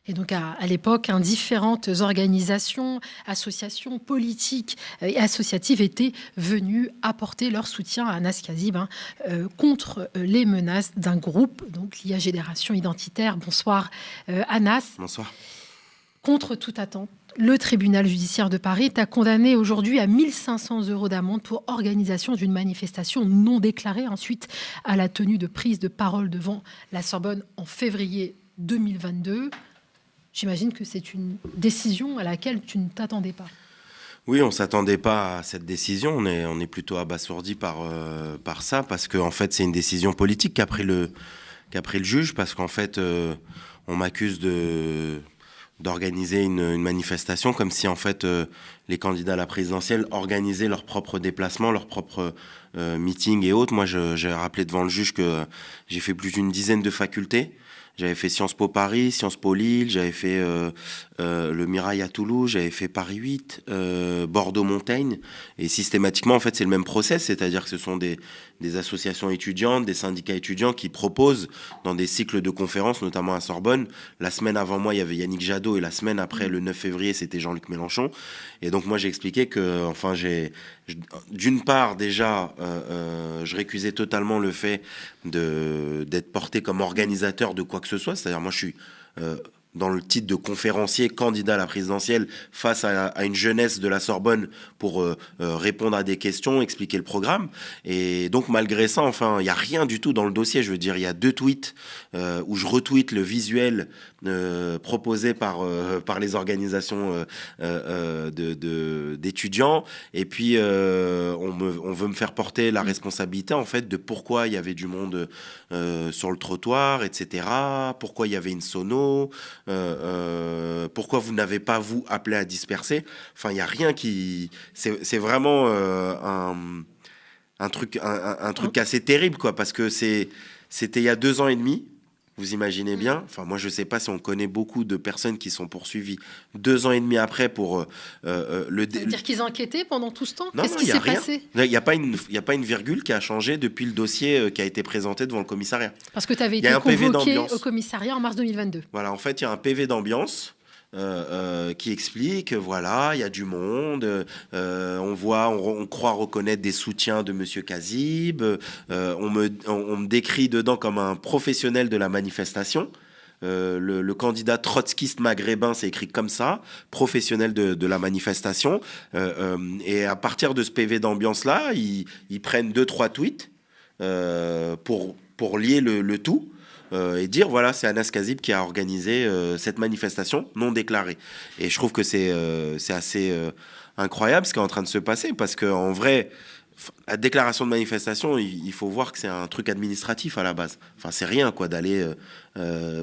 Et donc, à l'époque, différentes organisations, associations politiques et associatives étaient venues apporter leur soutien à Anas Kazib contre les menaces d'un groupe, donc l'IA Génération Identitaire. Bonsoir, Anas. Bonsoir. Contre toute attente, le tribunal judiciaire de Paris t'a condamné aujourd'hui à 1 500 € d'amende pour organisation d'une manifestation non déclarée, ensuite à la tenue de prise de parole devant la Sorbonne en février 2022. J'imagine que c'est une décision à laquelle tu ne t'attendais pas. Oui, on ne s'attendait pas à cette décision. On est plutôt abasourdi par ça, parce qu'en fait, c'est une décision politique qu'a pris le juge, parce qu'en fait, on m'accuse d'organiser une manifestation comme si, en fait, les candidats à la présidentielle organisaient leurs propres déplacements, leurs propres meetings et autres. Moi, j'ai rappelé devant le juge que j'ai fait plus d'une dizaine de facultés. J'avais fait Sciences Po Paris, Sciences Po Lille, j'avais fait le Mirail à Toulouse, j'avais fait Paris 8, Bordeaux-Montaigne. Et systématiquement, en fait, c'est le même process, c'est-à-dire que ce sont des associations étudiantes, des syndicats étudiants qui proposent dans des cycles de conférences, notamment à Sorbonne. La semaine avant moi, il y avait Yannick Jadot, et la semaine après, le 9 février, c'était Jean-Luc Mélenchon. Et donc moi, j'ai expliqué que, enfin, d'une part, déjà, je récusais totalement le fait d'être porté comme organisateur de quoi que ce soit. C'est-à-dire, moi, je suis dans le titre de conférencier candidat à la présidentielle face à une jeunesse de la Sorbonne pour répondre à des questions, expliquer le programme. Et donc, malgré ça, enfin, il n'y a rien du tout dans le dossier. Je veux dire, il y a 2 tweets où je retweete le visuel proposé par les organisations d'étudiants. Et puis, on veut me faire porter la responsabilité, en fait, de pourquoi il y avait du monde sur le trottoir, etc. Pourquoi il y avait une sono, pourquoi vous n'avez pas, vous, appelé à disperser. Enfin, il n'y a rien qui... C'est vraiment un truc assez terrible, quoi, parce que c'était il y a 2 ans et demi. Vous imaginez bien. Enfin, moi, je ne sais pas si on connaît beaucoup de personnes qui sont poursuivies 2 ans et demi après pour Ça veut dire qu'ils ont enquêté pendant tout ce temps? Non, Qu'est-ce qui s'est passé? Il n'y a pas une virgule qui a changé depuis le dossier qui a été présenté devant le commissariat. Parce que tu avais été convoqué au commissariat en mars 2022. Voilà, en fait, il y a un PV d'ambiance qui explique, voilà, il y a du monde, on croit reconnaître des soutiens de Monsieur Kazib, on me décrit dedans comme un professionnel de la manifestation. Le candidat trotskiste maghrébin, c'est écrit comme ça, professionnel de la manifestation. Et à partir de ce PV d'ambiance-là, ils prennent 2-3 tweets pour lier le tout. Et dire, voilà, c'est Anas Kazib qui a organisé cette manifestation non déclarée. Et je trouve que c'est assez incroyable ce qui est en train de se passer, parce qu'en vrai, la déclaration de manifestation, il faut voir que c'est un truc administratif à la base. Enfin, c'est rien, quoi, d'aller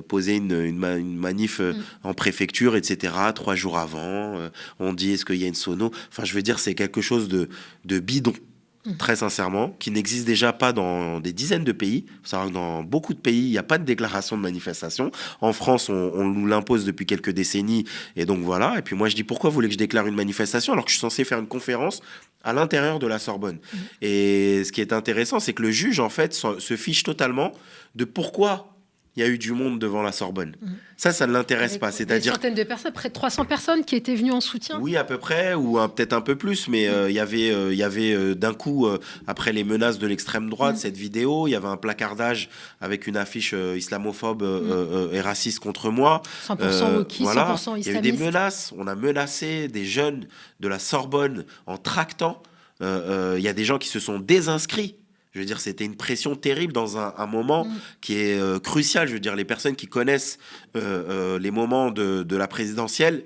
poser une manif en préfecture, etc., 3 jours avant. On dit, est-ce qu'il y a une sono? Enfin, je veux dire, c'est quelque chose de bidon. Très sincèrement, qui n'existe déjà pas dans des dizaines de pays. Il faut savoir que dans beaucoup de pays, il n'y a pas de déclaration de manifestation. En France, on nous l'impose depuis quelques décennies. Et donc voilà. Et puis moi, je dis, pourquoi vous voulez que je déclare une manifestation alors que je suis censé faire une conférence à l'intérieur de la Sorbonne? Et ce qui est intéressant, c'est que le juge, en fait, se fiche totalement de pourquoi il y a eu du monde devant la Sorbonne. Ça ne l'intéresse pas. C'est-à-dire des centaines de personnes, près de 300 personnes qui étaient venues en soutien. Oui, à peu près, ou peut-être un peu plus, mais il y avait d'un coup, après les menaces de l'extrême droite, cette vidéo, il y avait un placardage avec une affiche islamophobe et raciste contre moi. 100% wokistes, voilà. 100% islamistes. Il y a eu des menaces. On a menacé des jeunes de la Sorbonne en tractant. Il y a des gens qui se sont désinscrits. Je veux dire, c'était une pression terrible dans un moment qui est crucial. Je veux dire, les personnes qui connaissent les moments de la présidentielle,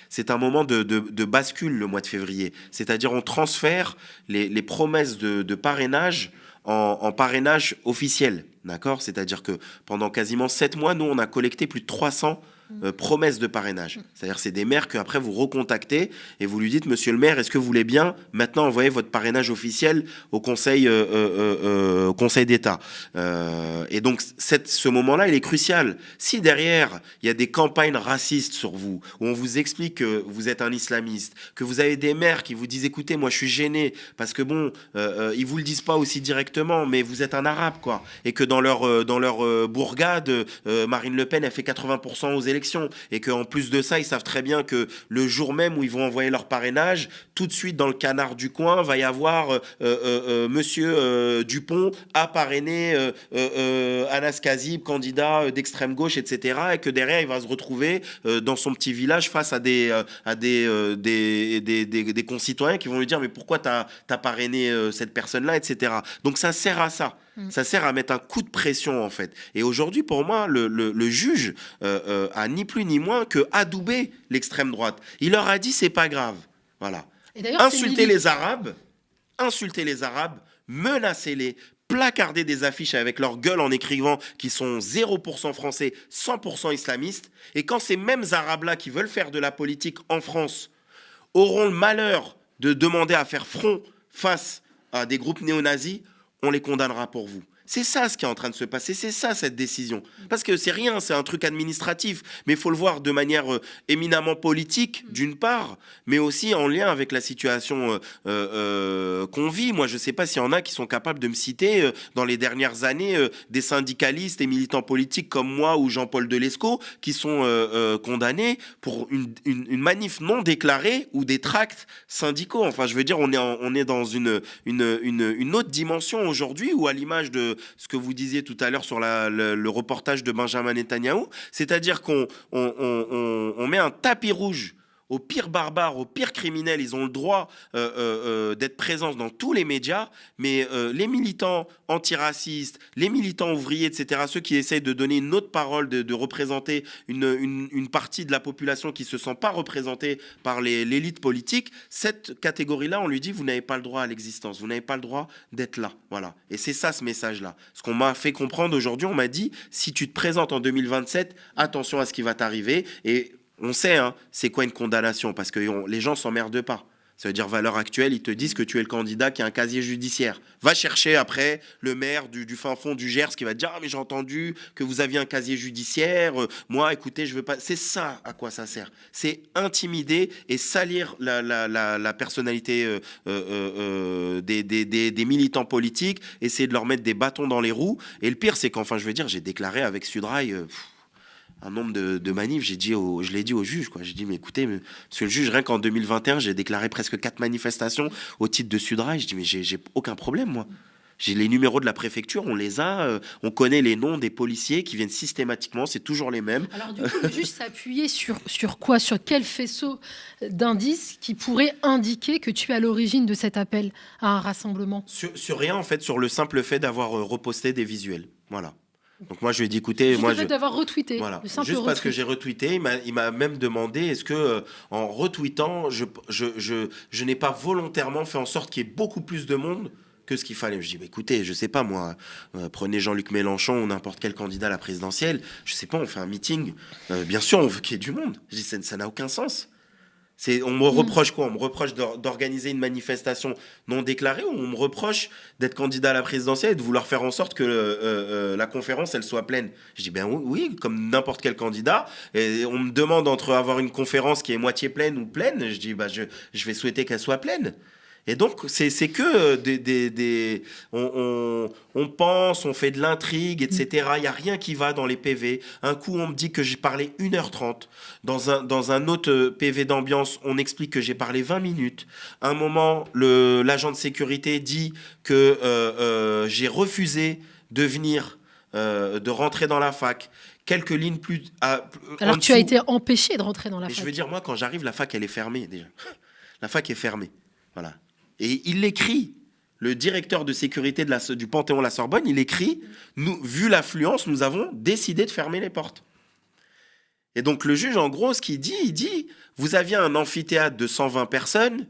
c'est un moment de bascule, le mois de février. C'est-à-dire, on transfère les promesses de parrainage en parrainage officiel. D'accord? C'est-à-dire que pendant quasiment 7 mois, nous, on a collecté plus de 300 promesses de parrainage. C'est-à-dire c'est des maires qu'après vous recontactez et vous lui dites, monsieur le maire, est-ce que vous voulez bien maintenant envoyer votre parrainage officiel au Conseil d'État. Et donc ce moment-là, il est crucial. Si derrière, il y a des campagnes racistes sur vous, où on vous explique que vous êtes un islamiste, que vous avez des maires qui vous disent, écoutez, moi je suis gêné, parce que bon, ils vous le disent pas aussi directement, mais vous êtes un arabe, quoi. Et que dans leur bourgade, Marine Le Pen, elle fait 80% aux élections. élections. Et qu'en plus de ça, ils savent très bien que le jour même où ils vont envoyer leur parrainage, tout de suite dans le canard du coin, va y avoir monsieur Dupont a parrainé Anas Kazib, candidat d'extrême gauche, etc. Et que derrière, il va se retrouver dans son petit village face à des concitoyens qui vont lui dire mais pourquoi t'as parrainé cette personne-là, etc. Donc ça sert à ça. Ça sert à mettre un coup de pression, en fait. Et aujourd'hui, pour moi, le juge a ni plus ni moins que adoubé l'extrême droite. Il leur a dit, c'est pas grave. Voilà. Insulter les Arabes, menacez-les, placarder des affiches avec leur gueule en écrivant qu'ils sont 0% français, 100% islamistes. Et quand ces mêmes Arabes-là qui veulent faire de la politique en France auront le malheur de demander à faire front face à des groupes néo-nazis, on les condamnera pour vous. C'est ça ce qui est en train de se passer, c'est ça cette décision. Parce que c'est rien, c'est un truc administratif, mais il faut le voir de manière éminemment politique, d'une part, mais aussi en lien avec la situation qu'on vit. Moi, je ne sais pas s'il y en a qui sont capables de me citer, dans les dernières années, des syndicalistes et militants politiques comme moi ou Jean-Paul Delesco, qui sont condamnés pour une manif non déclarée ou des tracts syndicaux. Enfin, je veux dire, on est dans une autre dimension aujourd'hui, où à l'image de ce que vous disiez tout à l'heure sur le reportage de Benjamin Netanyahou, c'est-à-dire qu'on met un tapis rouge aux pires barbares, aux pires criminels. Ils ont le droit d'être présents dans tous les médias, mais les militants antiracistes, les militants ouvriers, etc., ceux qui essayent de donner une autre parole, de représenter une partie de la population qui ne se sent pas représentée par l'élite politique, cette catégorie-là, on lui dit, vous n'avez pas le droit à l'existence, vous n'avez pas le droit d'être là. Voilà. Et c'est ça ce message-là. Ce qu'on m'a fait comprendre aujourd'hui, on m'a dit, si tu te présentes en 2027, attention à ce qui va t'arriver. Et on sait, hein, c'est quoi une condamnation, parce que les gens s'emmerdent pas. Ça veut dire, valeur actuelle, ils te disent que tu es le candidat qui a un casier judiciaire. Va chercher après le maire du fin fond du Gers qui va te dire « Ah, mais j'ai entendu que vous aviez un casier judiciaire. Moi, écoutez, je veux pas... » C'est ça à quoi ça sert. C'est intimider et salir la personnalité des militants politiques, essayer de leur mettre des bâtons dans les roues. Et le pire, c'est qu'enfin, je veux dire, j'ai déclaré avec Sudrail... un nombre de manifs, je l'ai dit au juge, quoi. J'ai dit, mais écoutez, monsieur le juge, rien qu'en 2021, j'ai déclaré presque 4 manifestations au titre de Sudrail. Je dis, mais j'ai aucun problème, moi. J'ai les numéros de la préfecture, on les a, on connaît les noms des policiers qui viennent systématiquement, c'est toujours les mêmes. Alors du coup, le juge s'appuyait sur quoi? Sur quel faisceau d'indices qui pourrait indiquer que tu es à l'origine de cet appel à un rassemblement? Sur rien, en fait, sur le simple fait d'avoir reposté des visuels. Voilà. Donc moi je lui ai dit écoutez, juste moi le fait d'avoir retweeté, voilà, le simple juste parce retweet. que j'ai retweeté, il m'a même demandé est-ce que en retweetant je n'ai pas volontairement fait en sorte qu'il y ait beaucoup plus de monde que ce qu'il fallait. Je dis bah, écoutez, je sais pas moi, prenez Jean-Luc Mélenchon ou n'importe quel candidat à la présidentielle, je sais pas, on fait un meeting, bien sûr on veut qu'il y ait du monde. Je dis ça n'a aucun sens. On me reproche quoi? On me reproche d'organiser une manifestation non déclarée, ou on me reproche d'être candidat à la présidentielle et de vouloir faire en sorte que la conférence elle soit pleine. Je dis ben oui, comme n'importe quel candidat. Et on me demande entre avoir une conférence qui est moitié pleine ou pleine. Je dis bah je vais souhaiter qu'elle soit pleine. Et donc, c'est que on pense, on fait de l'intrigue, etc. Il n'y a rien qui va dans les PV. Un coup, on me dit que j'ai parlé 1h30. Dans un autre PV d'ambiance, on explique que j'ai parlé 20 minutes. À un moment, l'agent de sécurité dit que j'ai refusé de venir, de rentrer dans la fac. Quelques lignes plus... Alors, tu as été empêché de rentrer dans la fac. Je veux dire, moi, quand j'arrive, la fac, elle est fermée, déjà. La fac est fermée. Voilà. Et il l'écrit, le directeur de sécurité du Panthéon-La Sorbonne, il écrit, vu l'affluence, nous avons décidé de fermer les portes. Et donc le juge, en gros, ce qu'il dit, il dit, vous aviez un amphithéâtre de 120 personnes,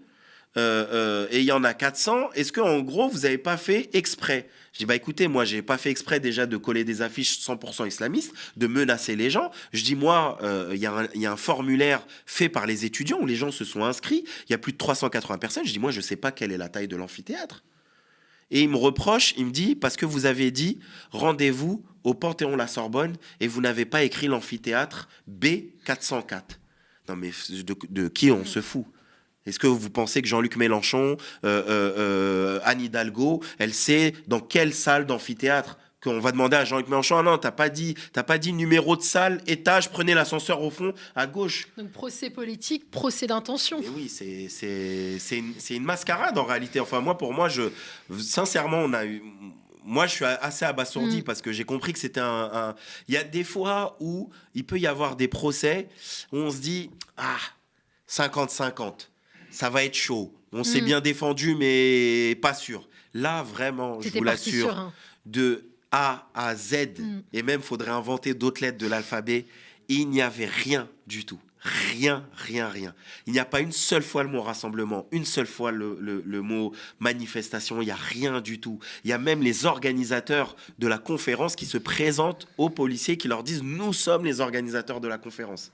et il y en a 400, est-ce qu'en gros, vous n'avez pas fait exprès? Je dis, bah écoutez, moi, j'ai pas fait exprès déjà de coller des affiches 100% islamistes, de menacer les gens. Je dis, moi, il y a un formulaire fait par les étudiants où les gens se sont inscrits. Il y a plus de 380 personnes. Je dis, moi, je sais pas quelle est la taille de l'amphithéâtre. Et il me reproche, il me dit, parce que vous avez dit, rendez-vous au Panthéon-La Sorbonne et vous n'avez pas écrit l'amphithéâtre B404. Non, mais de qui on se fout? Est-ce que vous pensez que Jean-Luc Mélenchon, Anne Hidalgo, elle sait dans quelle salle d'amphithéâtre qu'on va demander à Jean-Luc Mélenchon, ah non, t'as pas dit numéro de salle, étage, prenez l'ascenseur au fond, à gauche. Donc procès politique, procès d'intention. Et oui, c'est une mascarade en réalité. Enfin, sincèrement, moi, je suis assez abasourdi parce que j'ai compris que c'était Il y a des fois où il peut y avoir des procès où on se dit, 50-50, ça va être chaud. On s'est bien défendu, mais pas sûr. Là, vraiment, je vous l'assure, de A à Z, et même faudrait inventer d'autres lettres de l'alphabet, il n'y avait rien du tout. Rien. Il n'y a pas une seule fois le mot rassemblement, une seule fois le mot manifestation, il n'y a rien du tout. Il y a même les organisateurs de la conférence qui se présentent aux policiers, qui leur disent « Nous sommes les organisateurs de la conférence ».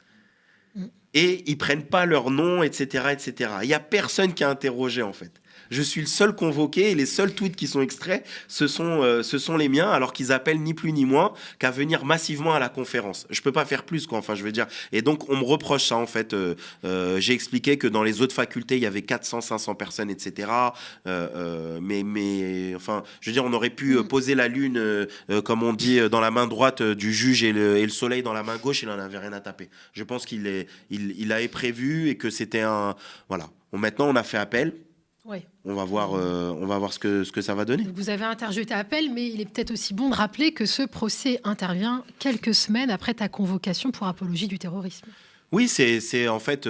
Et ils prennent pas leur nom, etc., etc. Il n'y a personne qui a interrogé, en fait. Je suis le seul convoqué et les seuls tweets qui sont extraits, ce sont les miens, alors qu'ils appellent ni plus ni moins qu'à venir massivement à la conférence. Je peux pas faire plus, quoi. Enfin, je veux dire. Et donc, on me reproche ça, en fait. J'ai expliqué que dans les autres facultés, il y avait 400, 500 personnes, etc. Mais, enfin, je veux dire, on aurait pu poser la lune, comme on dit, dans la main droite du juge et le soleil dans la main gauche, il n'en avait rien à taper. Je pense qu'il avait prévu et que c'était un... Voilà. Maintenant, on a fait appel. Ouais. On va voir ce que ça va donner. Vous avez interjeté appel, mais il est peut-être aussi bon de rappeler que ce procès intervient quelques semaines après ta convocation pour apologie du terrorisme. Oui, c'est en fait,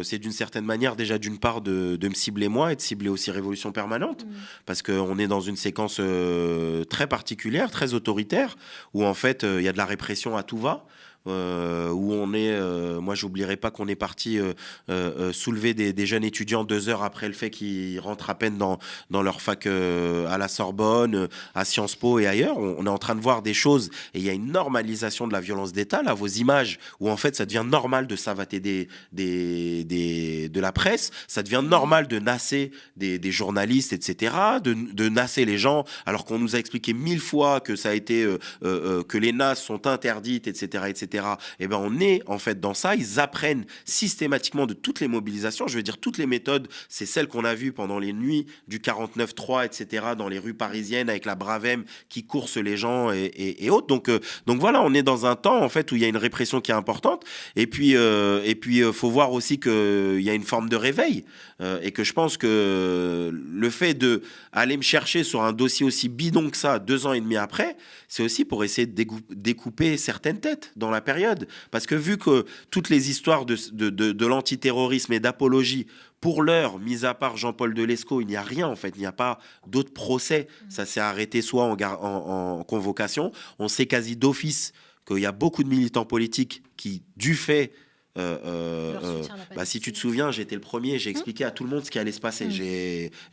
c'est d'une certaine manière déjà d'une part de me cibler moi et de cibler aussi Révolution Permanente, parce qu'on est dans une séquence très particulière, très autoritaire, où en fait il y a de la répression à tout va. Où on est, moi j'oublierai pas qu'on est parti soulever des jeunes étudiants 2 heures après le fait qu'ils rentrent à peine dans leur fac à la Sorbonne, à Sciences Po et ailleurs. On est en train de voir des choses et il y a une normalisation de la violence d'État, là, vos images où en fait ça devient normal de savater de la presse, ça devient normal de nasser des journalistes, etc., de nasser les gens, alors qu'on nous a expliqué 1000 fois que ça a été que les nasses sont interdites, etc., etc. Et ben on est en fait dans ça. Ils apprennent systématiquement de toutes les mobilisations. Je veux dire, toutes les méthodes, c'est celles qu'on a vues pendant les nuits du 49-3, etc., dans les rues parisiennes avec la Bravem qui course les gens et autres. Donc voilà, on est dans un temps en fait où il y a une répression qui est importante. Et puis faut voir aussi qu'il y a une forme de réveil et que je pense que le fait de aller me chercher sur un dossier aussi bidon que ça 2 ans et demi après, c'est aussi pour essayer de découper certaines têtes dans la période. Parce que vu que toutes les histoires de l'antiterrorisme et d'apologie, pour l'heure, mis à part Jean-Paul Delescaux, il n'y a rien en fait, il n'y a pas d'autres procès. Ça s'est arrêté soit en convocation. On sait quasi d'office qu'il y a beaucoup de militants politiques qui, du fait... si tu te souviens, j'étais le premier, j'ai expliqué à tout le monde ce qui allait se passer.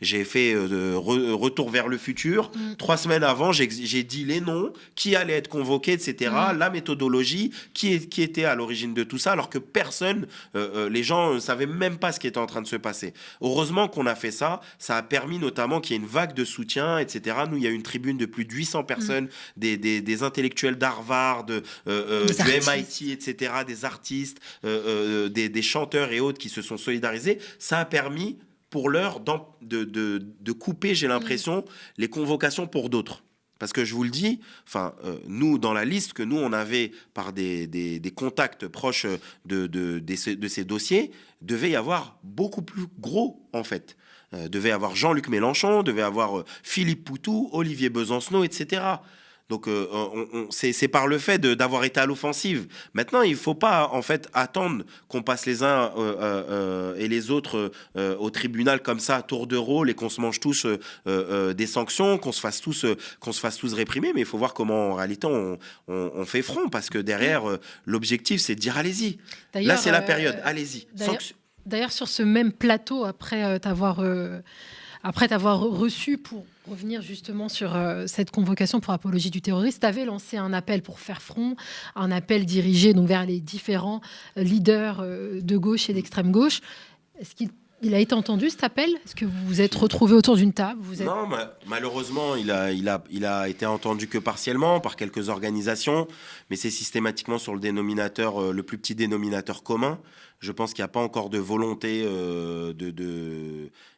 J'ai fait retour vers le futur. 3 semaines avant, j'ai dit les noms, qui allait être convoqué, etc. La méthodologie, qui était à l'origine de tout ça, alors que personne, les gens ne savaient même pas ce qui était en train de se passer. Heureusement qu'on a fait ça. Ça a permis notamment qu'il y ait une vague de soutien, etc. Nous, il y a eu une tribune de plus de 800 personnes, des intellectuels d'Harvard, du MIT, etc., des artistes, des chanteurs et autres qui se sont solidarisés. Ça a permis pour l'heure de couper, j'ai l'impression, les convocations pour d'autres. Parce que je vous le dis, nous, dans la liste que nous, on avait par des contacts proches de ces dossiers, devait y avoir beaucoup plus gros, en fait. Devait y avoir Jean-Luc Mélenchon, devait y avoir Philippe Poutou, Olivier Besancenot, etc. Donc, c'est par le fait d'avoir été à l'offensive. Maintenant, il ne faut pas, en fait, attendre qu'on passe les uns et les autres au tribunal comme ça, à tour de rôle, et qu'on se mange tous des sanctions, qu'on se fasse tous réprimer. Mais il faut voir comment, en réalité, on fait front. Parce que derrière, l'objectif, c'est de dire, allez-y. Là, c'est la période, allez-y. D'ailleurs, sur ce même plateau, après t'avoir reçu pour revenir justement sur cette convocation pour apologie du terrorisme, tu avais lancé un appel pour faire front, un appel dirigé donc vers les différents leaders de gauche et d'extrême gauche. Est-ce qu'il Il a été entendu cet appel? Est-ce que vous vous êtes retrouvés autour d'une table? Non, malheureusement, il a été entendu que partiellement par quelques organisations, mais c'est systématiquement sur le dénominateur, le plus petit dénominateur commun. Je pense qu'il n'y a pas encore de volonté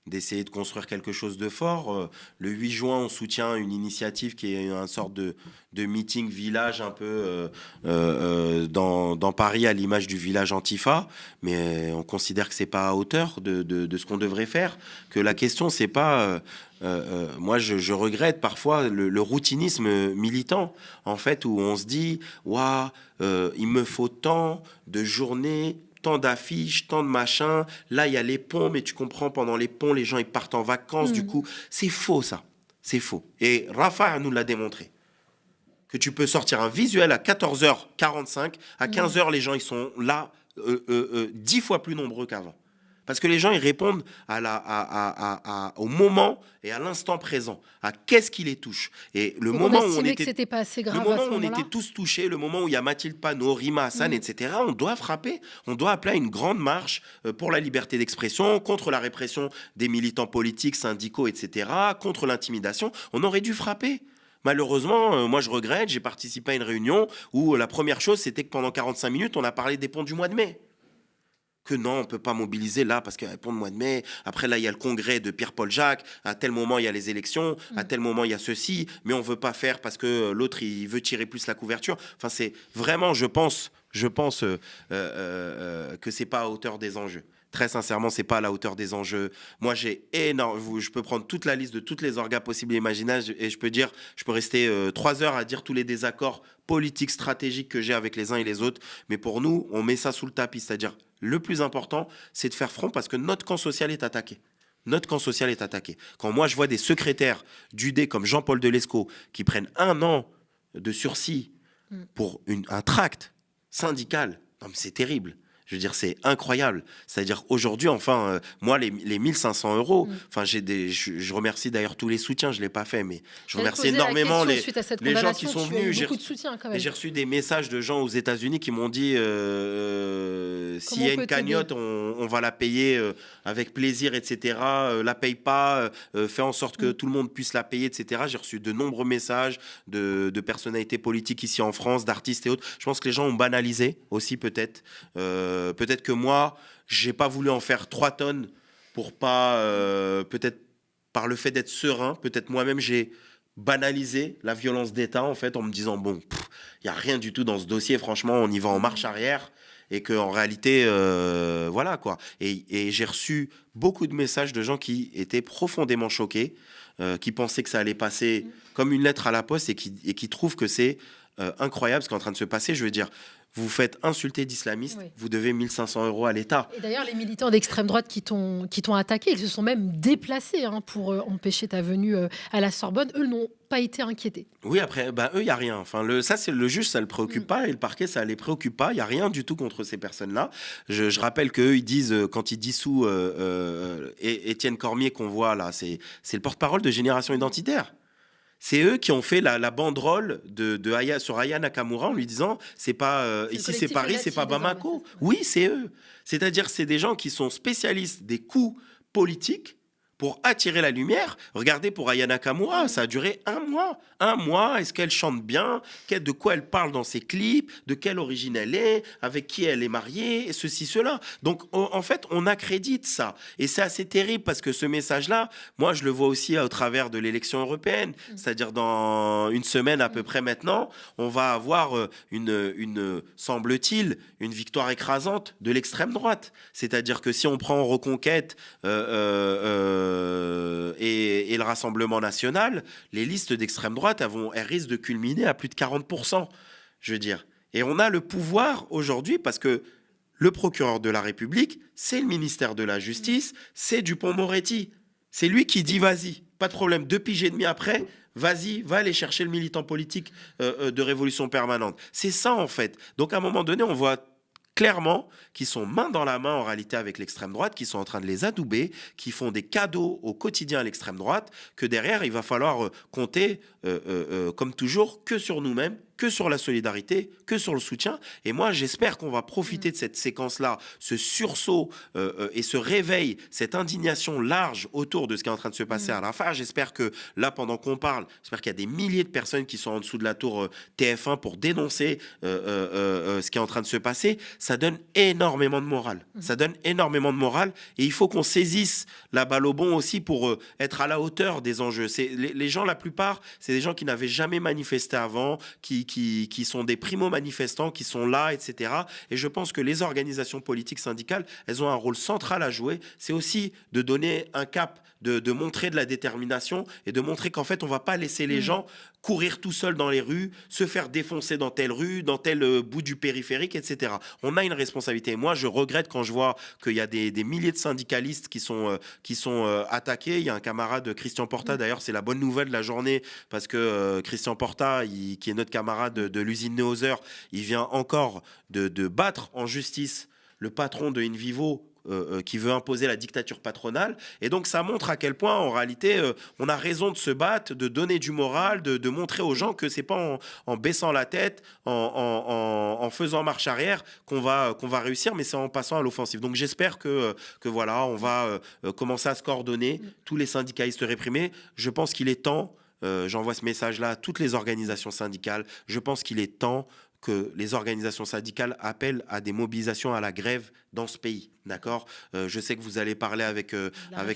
d'essayer de construire quelque chose de fort. Le 8 juin, on soutient une initiative qui est une sorte de meeting village un peu dans Paris, à l'image du village Antifa, mais on considère que c'est pas à hauteur de ce qu'on devrait faire, que la question c'est pas moi je regrette parfois le routinisme militant, en fait, où on se dit waouh, il me faut tant de journées, tant d'affiches, tant de machins. Là, il y a les ponts, mais tu comprends, pendant les ponts, les gens ils partent en vacances. Du coup, c'est faux ça. C'est faux. Et Rafa nous l'a démontré. Que tu peux sortir un visuel à 14h45, à 15h, les gens ils sont là 10 fois plus nombreux qu'avant. Parce que les gens, ils répondent au moment et à l'instant présent, à qu'est-ce qui les touche. Et le moment où on était, que c'était pas assez grave, le moment où on était tous touchés, le moment où il y a Mathilde Panot, Rima Hassan, etc., on doit frapper, on doit appeler à une grande marche pour la liberté d'expression, contre la répression des militants politiques, syndicaux, etc., contre l'intimidation. On aurait dû frapper. Malheureusement, moi je regrette, j'ai participé à une réunion où la première chose, c'était que pendant 45 minutes, on a parlé des ponts du mois de mai. Que non, on ne peut pas mobiliser là parce qu'il y a le pont de mois de mai. Après, là, il y a le congrès de Pierre-Paul Jacques. À tel moment, il y a les élections. À tel moment, il y a ceci. Mais on ne veut pas faire parce que l'autre, il veut tirer plus la couverture. Enfin, c'est vraiment, je pense que ce n'est pas à hauteur des enjeux. Très sincèrement, c'est pas à la hauteur des enjeux. Moi, j'ai énorme. Je peux prendre toute la liste de toutes les orgas possibles et imaginables et je peux rester 3 heures à dire tous les désaccords politiques, stratégiques que j'ai avec les uns et les autres. Mais pour nous, on met ça sous le tapis. C'est-à-dire, le plus important, c'est de faire front parce que notre camp social est attaqué. Notre camp social est attaqué. Quand moi, je vois des secrétaires d'UD comme Jean-Paul Delesco qui prennent 1 an de sursis pour un tract syndical, non, mais c'est terrible. Je veux dire, c'est incroyable. C'est-à-dire, aujourd'hui, enfin, moi, les 1500 euros, enfin, je remercie d'ailleurs tous les soutiens, je ne l'ai pas fait, mais je remercie énormément les gens qui sont venus. J'ai reçu des messages de gens aux États-Unis qui m'ont dit s'il y a une cagnotte, on va la payer avec plaisir, etc. La paye pas, fais en sorte que tout le monde puisse la payer, etc. J'ai reçu de nombreux messages de personnalités politiques ici en France, d'artistes et autres. Je pense que les gens ont banalisé aussi, peut-être. Peut-être que moi, j'ai pas voulu en faire 3 tonnes pour pas, peut-être par le fait d'être serein, peut-être moi-même j'ai banalisé la violence d'État en fait en me disant bon, il y a rien du tout dans ce dossier, franchement, on y va en marche arrière et que en réalité, voilà quoi. Et j'ai reçu beaucoup de messages de gens qui étaient profondément choqués, qui pensaient que ça allait passer comme une lettre à la poste et qui trouvent que c'est incroyable ce qui est en train de se passer. Je veux dire, vous faites insulter d'islamistes, vous devez 1500 euros à l'État. Et d'ailleurs, les militants d'extrême droite qui t'ont attaqué, ils se sont même déplacés pour empêcher ta venue à la Sorbonne. Eux n'ont pas été inquiétés. Oui, après, eux, il n'y a rien. Enfin, ça, c'est le juge, ça ne le préoccupe pas, et le parquet, ça ne les préoccupe pas. Il n'y a rien du tout contre ces personnes-là. Je rappelle qu'eux, ils disent, quand ils dissouent Étienne Cormier qu'on voit là, c'est le porte-parole de Génération Identitaire. C'est eux qui ont fait la banderole sur Aya Nakamura en lui disant c'est pas ici c'est Paris, c'est pas Bamako. Oui, c'est eux. C'est-à-dire c'est des gens qui sont spécialistes des coups politiques pour attirer la lumière. Regardez pour Aya Nakamura, ça a duré 1 mois. 1 mois, est-ce qu'elle chante bien? De quoi elle parle dans ses clips? De quelle origine elle est? Avec qui elle est mariée? Ceci, cela. Donc, en fait, on accrédite ça. Et c'est assez terrible parce que ce message-là, moi, je le vois aussi au travers de l'élection européenne. C'est-à-dire, dans 1 semaine à peu près maintenant, on va avoir semble-t-il, une victoire écrasante de l'extrême droite. C'est-à-dire que si on prend Reconquête et le Rassemblement national, les listes d'extrême droite, elles risquent de culminer à plus de 40%, je veux dire. Et on a le pouvoir aujourd'hui parce que le procureur de la République, c'est le ministère de la Justice, c'est Dupond-Moretti. C'est lui qui dit vas-y, pas de problème, 2 piges et demi après, vas-y, va aller chercher le militant politique de Révolution Permanente. C'est ça en fait. Donc à un moment donné, on voit clairement qui sont main dans la main en réalité avec l'extrême droite, qui sont en train de les adouber, qui font des cadeaux au quotidien à l'extrême droite, que derrière, il va falloir compter, comme toujours, que sur nous-mêmes que sur la solidarité, que sur le soutien. Et moi, j'espère qu'on va profiter de cette séquence-là, ce sursaut et ce réveil, cette indignation large autour de ce qui est en train de se passer à Rafah. J'espère que là, pendant qu'on parle, j'espère qu'il y a des milliers de personnes qui sont en dessous de la tour TF1 pour dénoncer ce qui est en train de se passer. Ça donne énormément de morale. Ça donne énormément de morale et il faut qu'on saisisse la balle au bon aussi pour être à la hauteur des enjeux. Les gens, la plupart, c'est des gens qui n'avaient jamais manifesté avant, qui sont des primo-manifestants, qui sont là, etc. Et je pense que les organisations politiques syndicales, elles ont un rôle central à jouer. C'est aussi de donner un cap, de montrer de la détermination et de montrer qu'en fait, on ne va pas laisser les gens courir tout seuls dans les rues, se faire défoncer dans telle rue, dans tel bout du périphérique, etc. On a une responsabilité. Moi, je regrette quand je vois qu'il y a des milliers de syndicalistes qui sont attaqués. Il y a un camarade, Christian Porta, d'ailleurs, c'est la bonne nouvelle de la journée, parce que Christian Porta, qui est notre camarade de l'usine Neozer, il vient encore de battre en justice le patron de InVivo, qui veut imposer la dictature patronale. Et donc, ça montre à quel point, en réalité, on a raison de se battre, de donner du moral, de montrer aux gens que c'est pas en baissant la tête, en faisant marche arrière qu'on va réussir, mais c'est en passant à l'offensive. Donc, j'espère que voilà, on va commencer à se coordonner, tous les syndicalistes réprimés. Je pense qu'il est temps, j'envoie ce message-là à toutes les organisations syndicales, je pense qu'il est temps que les organisations syndicales appellent à des mobilisations à la grève dans ce pays. D'accord. Je sais que vous allez parler avec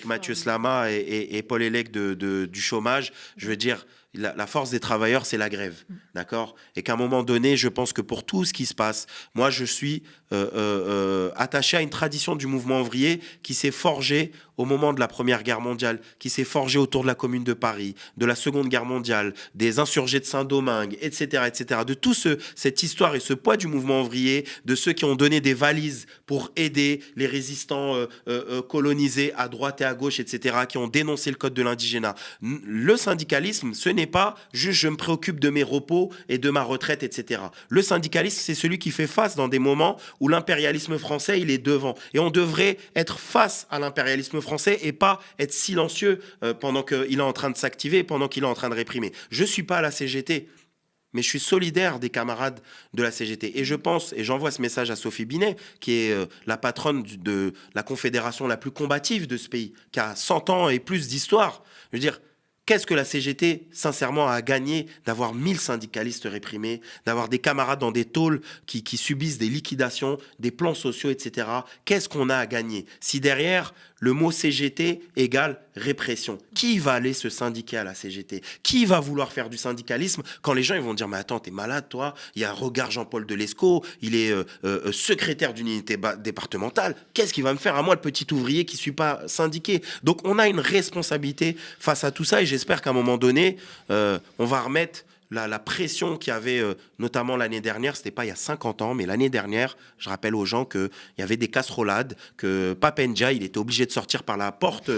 Mathieu Slama et Paul Hellec du chômage. Je veux dire, la force des travailleurs, c'est la grève. D'accord. Et qu'à un moment donné, je pense que pour tout ce qui se passe, moi, je suis attaché à une tradition du mouvement ouvrier qui s'est forgée au moment de la Première Guerre mondiale, qui s'est forgée autour de la Commune de Paris, de la Seconde Guerre mondiale, des insurgés de Saint-Domingue, etc., etc., de tout cette histoire et ce poids du mouvement ouvrier, de ceux qui ont donné des valises pour aider les résistants colonisés à droite et à gauche, etc., qui ont dénoncé le code de l'indigénat. Le syndicalisme, ce n'est pas juste je me préoccupe de mes repos et de ma retraite, etc. Le syndicalisme, c'est celui qui fait face dans des moments où l'impérialisme français, il est devant. Et on devrait être face à l'impérialisme français et pas être silencieux pendant qu'il est en train de s'activer, pendant qu'il est en train de réprimer. Je ne suis pas à la CGT, mais je suis solidaire des camarades de la CGT. Et je pense, et j'envoie ce message à Sophie Binet, qui est la patronne de la confédération la plus combative de ce pays, qui a 100 ans et plus d'histoire. Je veux dire, qu'est-ce que la CGT, sincèrement, a gagné d'avoir 1000 syndicalistes réprimés, d'avoir des camarades dans des tôles qui subissent des liquidations, des plans sociaux, etc. Qu'est-ce qu'on a à gagner si derrière, le mot CGT égale répression? Qui va aller se syndiquer à la CGT? Qui va vouloir faire du syndicalisme quand les gens ils vont dire « Mais attends, t'es malade, toi? Il y a un regard Jean-Paul Delesco, il est secrétaire d'une unité départementale. Qu'est-ce qu'il va me faire à moi, le petit ouvrier qui ne suis pas syndiqué ?» Donc, on a une responsabilité face à tout ça et j'espère qu'à un moment donné, on va remettre la pression qu'il y avait, notamment l'année dernière, c'était pas il y a 50 ans, mais l'année dernière, je rappelle aux gens qu'il y avait des casserolades, que Pape Ndiaye, il était obligé de sortir par la porte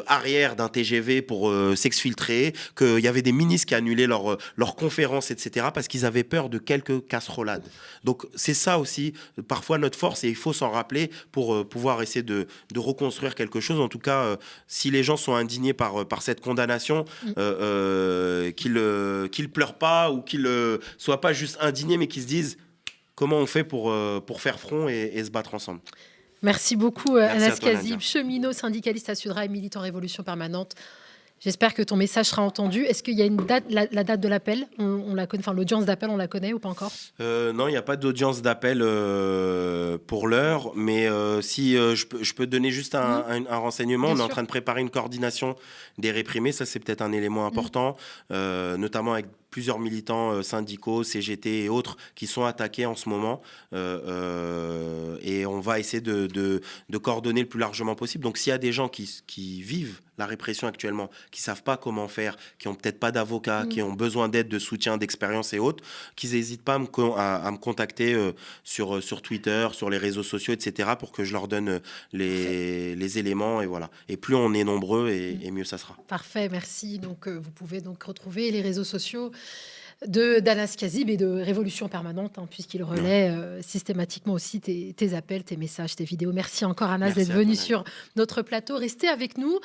arrière d'un TGV pour s'exfiltrer, qu'il y avait des ministres qui annulaient leurs conférences, etc., parce qu'ils avaient peur de quelques casserolades. Donc c'est ça aussi, parfois notre force, et il faut s'en rappeler pour pouvoir essayer de reconstruire quelque chose. En tout cas, si les gens sont indignés par cette condamnation, qu'ils pleurent pas ou qu'ils soient pas juste indignés, mais qu'ils se disent comment on fait pour faire front et se battre ensemble. Merci beaucoup, Anas Kazib, cheminot, syndicaliste à Sudra et militant Révolution Permanente. J'espère que ton message sera entendu. Est-ce qu'il y a une date, la date de l'appel, on la connaît, enfin l'audience d'appel, on la connaît ou pas encore? Non, il n'y a pas d'audience d'appel pour l'heure, mais si je peux donner juste un renseignement. Bien on est en train de préparer une coordination des réprimés, ça c'est peut-être un élément important, notamment avec plusieurs militants syndicaux, CGT et autres qui sont attaqués en ce moment. Et on va essayer de coordonner le plus largement possible. Donc s'il y a des gens qui vivent la répression actuellement, qui ne savent pas comment faire, qui n'ont peut-être pas d'avocat, qui ont besoin d'aide, de soutien, d'expérience et autres, qu'ils n'hésitent pas à me contacter sur Twitter, sur les réseaux sociaux, etc., pour que je leur donne les éléments. Et voilà. Et plus on est nombreux, et mieux ça sera. Parfait, merci. Donc, vous pouvez donc retrouver les réseaux sociaux d'Anas Kazib et de Révolution Permanente, puisqu'il relaie systématiquement aussi tes appels, tes messages, tes vidéos. Merci encore, Anas, d'être venu sur notre plateau. Restez avec nous.